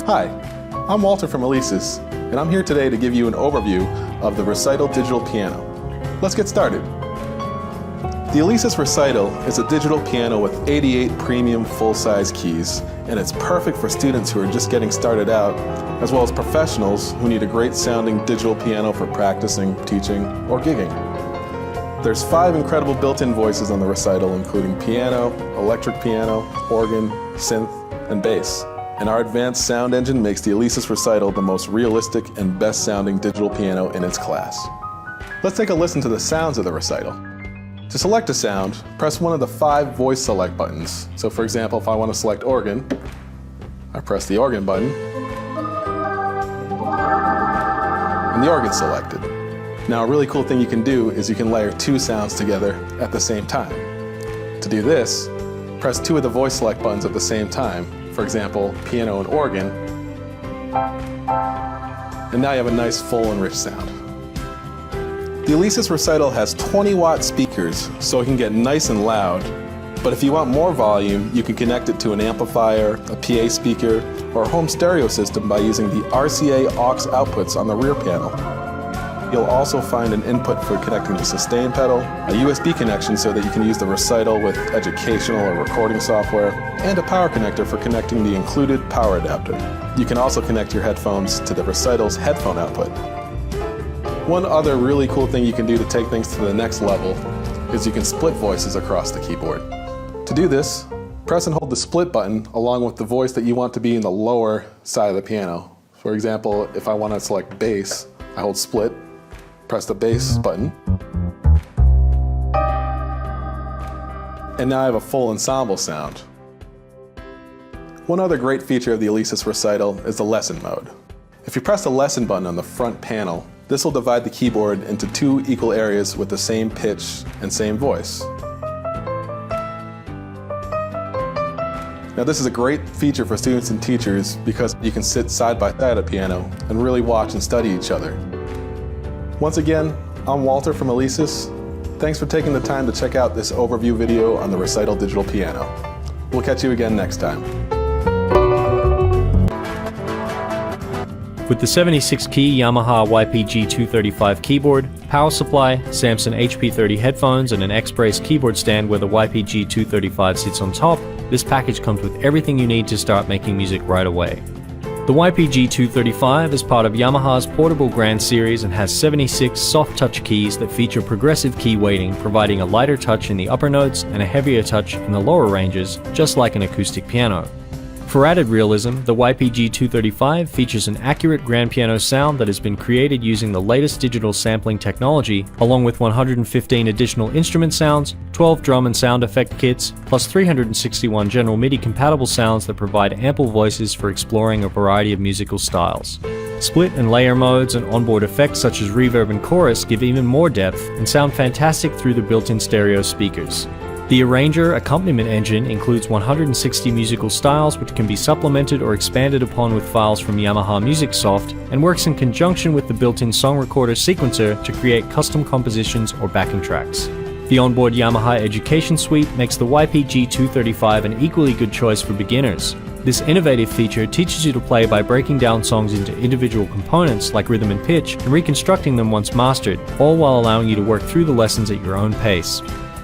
Hi, I'm Walter from Alesis, and I'm here today to give you an overview of the Recital digital piano. Let's get started. The Alesis Recital is a digital piano with 88 premium full-size keys, and it's perfect for students who are just getting started out, as well as professionals who need a great sounding digital piano for practicing, teaching, or gigging. There's 5 incredible built-in voices on the Recital, including piano, electric piano, organ, synth, and bass. And our advanced sound engine makes the Alesis Recital the most realistic and best sounding digital piano in its class. Let's take a listen to the sounds of the Recital. To select a sound, press one of the 5 voice select buttons. So for example, if I want to select organ, I press the organ button, and the organ's selected. Now a really cool thing you can do is you can layer 2 sounds together at the same time. To do this, press 2 of the voice select buttons at the same time, for example, piano and organ, and now you have a nice full and rich sound. The Alesis Recital has 20-watt speakers, so it can get nice and loud, but if you want more volume, you can connect it to an amplifier, a PA speaker, or a home stereo system by using the RCA aux outputs on the rear panel. You'll also find an input for connecting the sustain pedal, a USB connection so that you can use the Recital with educational or recording software, and a power connector for connecting the included power adapter. You can also connect your headphones to the Recital's headphone output. One other really cool thing you can do to take things to the next level is you can split voices across the keyboard. To do this, press and hold the split button along with the voice that you want to be in the lower side of the piano. For example, if I want to select bass, I hold split, press the bass button, and now I have a full ensemble sound. One other great feature of the Alesis Recital is the lesson mode. If you press the lesson button on the front panel, this will divide the keyboard into 2 equal areas with the same pitch and same voice. Now this is a great feature for students and teachers because you can sit side by side at a piano and really watch and study each other. Once again, I'm Walter from Alesis. Thanks for taking the time to check out this overview video on the Recital digital piano. We'll catch you again next time. With the 76-key Yamaha YPG235 keyboard, power supply, Samson HP30 headphones, and an X-Brace keyboard stand where the YPG235 sits on top, this package comes with everything you need to start making music right away. The YPG235 is part of Yamaha's portable Grand Series and has 76 soft touch keys that feature progressive key weighting, providing a lighter touch in the upper notes and a heavier touch in the lower ranges, just like an acoustic piano. For added realism, the YPG235 features an accurate grand piano sound that has been created using the latest digital sampling technology, along with 115 additional instrument sounds, 12 drum and sound effect kits, plus 361 general MIDI compatible sounds that provide ample voices for exploring a variety of musical styles. Split and layer modes and onboard effects such as reverb and chorus give even more depth and sound fantastic through the built-in stereo speakers. The Arranger accompaniment engine includes 160 musical styles which can be supplemented or expanded upon with files from Yamaha MusicSoft and works in conjunction with the built-in song recorder sequencer to create custom compositions or backing tracks. The onboard Yamaha Education Suite makes the YPG235 an equally good choice for beginners. This innovative feature teaches you to play by breaking down songs into individual components like rhythm and pitch and reconstructing them once mastered, all while allowing you to work through the lessons at your own pace.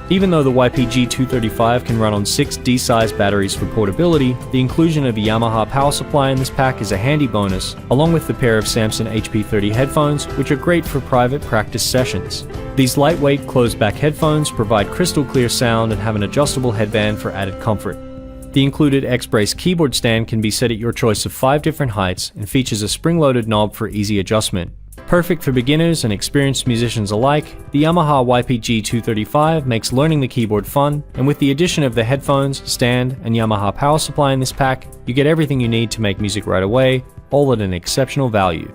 Even though the YPG235 can run on 6 D-size batteries for portability, the inclusion of a Yamaha power supply in this pack is a handy bonus, along with the pair of Samson HP30 headphones, which are great for private practice sessions. These lightweight closed-back headphones provide crystal clear sound and have an adjustable headband for added comfort. The included X-Brace keyboard stand can be set at your choice of 5 different heights and features a spring-loaded knob for easy adjustment. Perfect for beginners and experienced musicians alike, the Yamaha YPG235 makes learning the keyboard fun, and with the addition of the headphones, stand, and Yamaha power supply in this pack, you get everything you need to make music right away, all at an exceptional value.